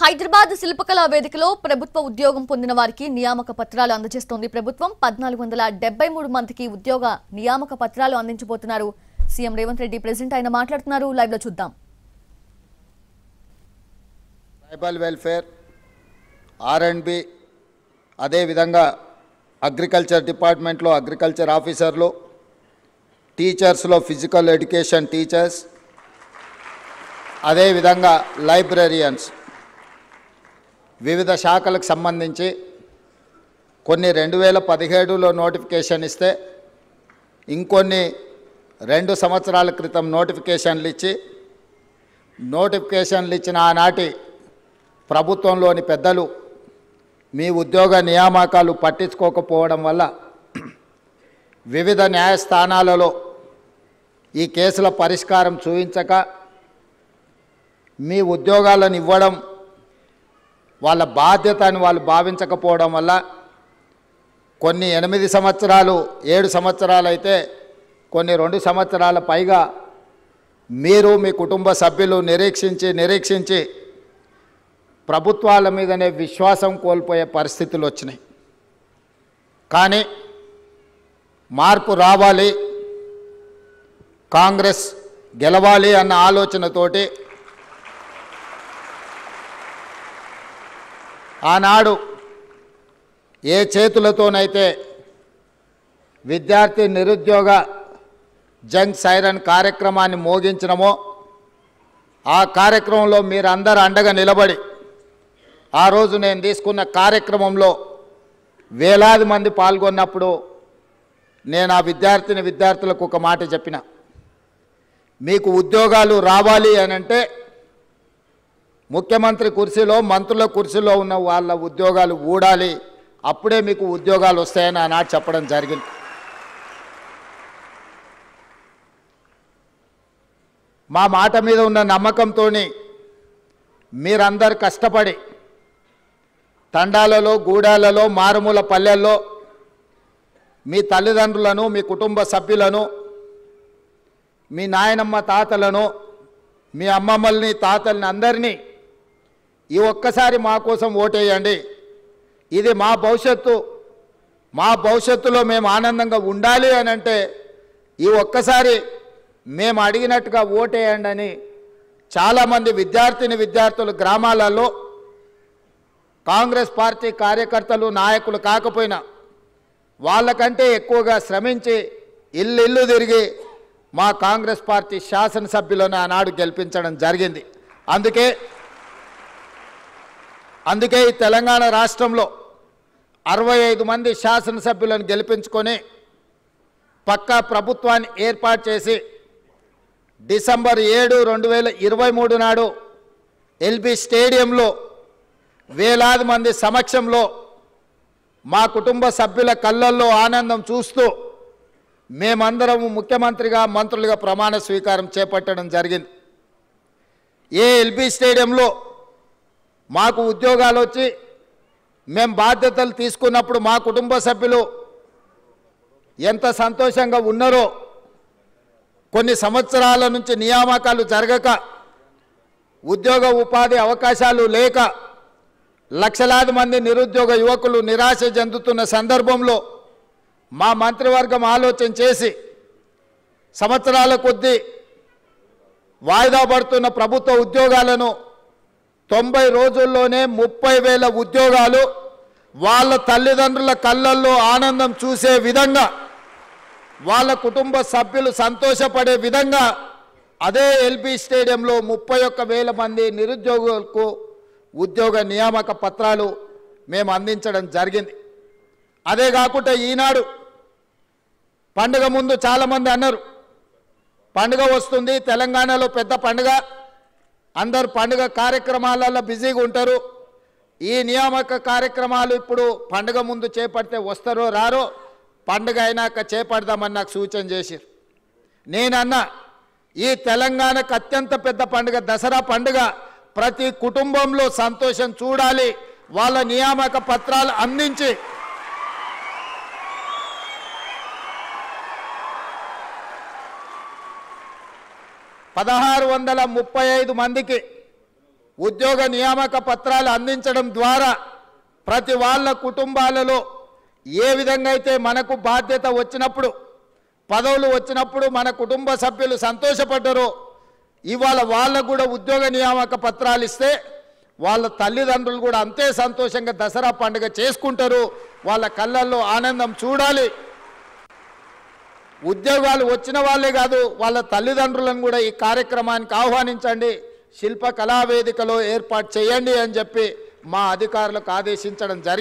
హైదరాబాద్ శిల్పకళా వేదికలో ప్రభుత్వ ఉద్యోగం పొందిన వారికి నియామక పత్రాలు అందజేస్తోంది ప్రభుత్వం. 1473 మందికి ఉద్యోగ నియామక పత్రాలు అందించబోతున్నారు. సీఎం రేవంత్ రెడ్డి ప్రెసిడెంట్ ఆయన మాట్లాడుతున్నారు. లైవ్ లో చూద్దాం. ట్రైబల్ వెల్ఫేర్, ఆర్&బి, అదే విధంగా అగ్రికల్చర్ డిపార్ట్మెంట్లో అగ్రికల్చర్ ఆఫీసర్లు, టీచర్స్లో ఫిజికల్ ఎడ్యుకేషన్ టీచర్స్, అదే విధంగా లైబ్రరియన్స్, వివిధ శాఖలకు సంబంధించి కొన్ని 2017లో నోటిఫికేషన్ ఇస్తే ఇంకొన్ని 2 సంవత్సరాల క్రితం నోటిఫికేషన్లు ఇచ్చి నోటిఫికేషన్లు ఇచ్చిన ఆనాటి ప్రభుత్వంలోని పెద్దలు మీ ఉద్యోగ నియామకాలు పట్టించుకోకపోవడం వల్ల వివిధ న్యాయస్థానాలలో ఈ కేసుల పరిష్కారం చూపించక మీ ఉద్యోగాలను ఇవ్వడం వాళ్ళ బాధ్యత అని వాళ్ళు భావించకపోవడం వల్ల కొన్ని 8 సంవత్సరాలు 7 సంవత్సరాలు అయితే కొన్ని 2 సంవత్సరాల పైగా మీరు మీ కుటుంబ సభ్యులు నిరీక్షించి ప్రభుత్వాల మీదనే విశ్వాసం కోల్పోయే పరిస్థితులు వచ్చినాయి. కానీ మార్పు రావాలి, కాంగ్రెస్ గెలవాలి అన్న ఆలోచనతోటి ఆనాడు ఏ చేతులతోనైతే విద్యార్థి నిరుద్యోగ జంగ్ సైరన్ కార్యక్రమాన్ని మోగించినమో ఆ కార్యక్రమంలో మీరందరూ అండగా నిలబడి ఆ రోజు నేను తీసుకున్న కార్యక్రమంలో వేలాది మంది పాల్గొన్నప్పుడు నేను ఆ విద్యార్థులకు ఒక మాట చెప్పిన, మీకు ఉద్యోగాలు రావాలి అని అంటే ముఖ్యమంత్రి కుర్చీలో మంత్రుల కుర్చీలో ఉన్న వాళ్ళ ఉద్యోగాలు ఊడాలి, అప్పుడే మీకు ఉద్యోగాలు వస్తాయని ఆనాడు చెప్పడం జరిగింది. మా మాట మీద ఉన్న నమ్మకంతో మీరందరు కష్టపడి తండాలలో, గూడాలలో, మారుమూల పల్లెల్లో మీ తల్లిదండ్రులను, మీ కుటుంబ సభ్యులను, మీ నాయనమ్మ తాతలను, మీ అమ్మమ్మల్ని తాతల్ని అందరినీ ఈ ఒక్కసారి మా కోసం ఓటేయండి, ఇది మా భవిష్యత్తులో మేము ఆనందంగా ఉండాలి అని అంటే ఈ ఒక్కసారి మేము అడిగినట్టుగా ఓటేయండి అని చాలామంది విద్యార్థులు గ్రామాలలో కాంగ్రెస్ పార్టీ కార్యకర్తలు, నాయకులు కాకపోయినా వాళ్ళకంటే ఎక్కువగా శ్రమించి ఇల్లు తిరిగి మా కాంగ్రెస్ పార్టీ శాసనసభ్యులను ఆనాడు గెలిపించడం జరిగింది. అందుకే ఈ తెలంగాణ రాష్ట్రంలో 65 మంది శాసనసభ్యులను గెలిపించుకొని పక్కా ప్రభుత్వాన్ని ఏర్పాటు చేసి డిసెంబర్ 7, 2023 నాడు ఎల్బీ స్టేడియంలో వేలాది మంది సమక్షంలో మా కుటుంబ సభ్యుల కళ్ళల్లో ఆనందం చూస్తూ మేమందరం ముఖ్యమంత్రిగా, మంత్రులుగా ప్రమాణ స్వీకారం చేపట్టడం జరిగింది. ఏ ఎల్బీ స్టేడియంలో మాకు ఉద్యోగాలు వచ్చి మేము బాధ్యతలు తీసుకున్నప్పుడు మా కుటుంబ సభ్యులు ఎంత సంతోషంగా ఉన్నారో, కొన్ని సంవత్సరాల నుంచి నియామకాలు జరగక ఉద్యోగ ఉపాధి అవకాశాలు లేక లక్షలాది మంది నిరుద్యోగ యువకులు నిరాశ చెందుతున్న సందర్భంలో మా మంత్రివర్గం ఆలోచన చేసి సంవత్సరాల కొద్దీ వాయిదా పడుతున్న ప్రభుత్వ ఉద్యోగాలను 90 రోజుల్లోనే 30,000 ఉద్యోగాలు వాళ్ళ తల్లిదండ్రుల కళ్ళల్లో ఆనందం చూసే విధంగా, వాళ్ళ కుటుంబ సభ్యులు సంతోషపడే విధంగా అదే ఎల్బీ స్టేడియంలో 31,000 మంది నిరుద్యోగులకు ఉద్యోగ నియామక పత్రాలు మేము అందించడం జరిగింది. అదే కాకుండా ఈనాడు పండుగ ముందు చాలామంది అన్నారు, పండుగ వస్తుంది, తెలంగాణలో పెద్ద పండుగ, అందరు పండుగ కార్యక్రమాలలో బిజీగా ఉంటారు, ఈ నియామక కార్యక్రమాలు ఇప్పుడు పండుగ ముందు చేపడితే వస్తారో రారో, పండుగ అయినాక చేపడదామని నాకు సూచన చేశారు. నేనన్నా ఈ తెలంగాణకు అత్యంత పెద్ద పండుగ దసరా పండుగ, ప్రతి కుటుంబంలో సంతోషం చూడాలి, వాళ్ళ నియామక పత్రాలు అందించి 1635 మందికి ఉద్యోగ నియామక పత్రాలు అందించడం ద్వారా ప్రతి వాళ్ళ కుటుంబాలలో ఏ విధంగా అయితే మనకు బాధ్యత వచ్చినప్పుడు పదవులు వచ్చినప్పుడు మన కుటుంబ సభ్యులు సంతోషపడ్డారో ఇవాళ వాళ్ళకు కూడా ఉద్యోగ నియామక పత్రాలు ఇస్తే వాళ్ళ తల్లిదండ్రులు కూడా అంతే సంతోషంగా దసరా పండుగ చేసుకుంటారు. వాళ్ళ కళ్ళల్లో ఆనందం చూడాలి. ఉద్యోగాలు వచ్చిన వాళ్ళే కాదు వాళ్ళ తల్లిదండ్రులను కూడా ఈ కార్యక్రమానికి ఆహ్వానించండి, శిల్ప కళావేదికలో ఏర్పాటు చేయండి అని చెప్పి మా అధికారులకు ఆదేశించడం జరిగింది.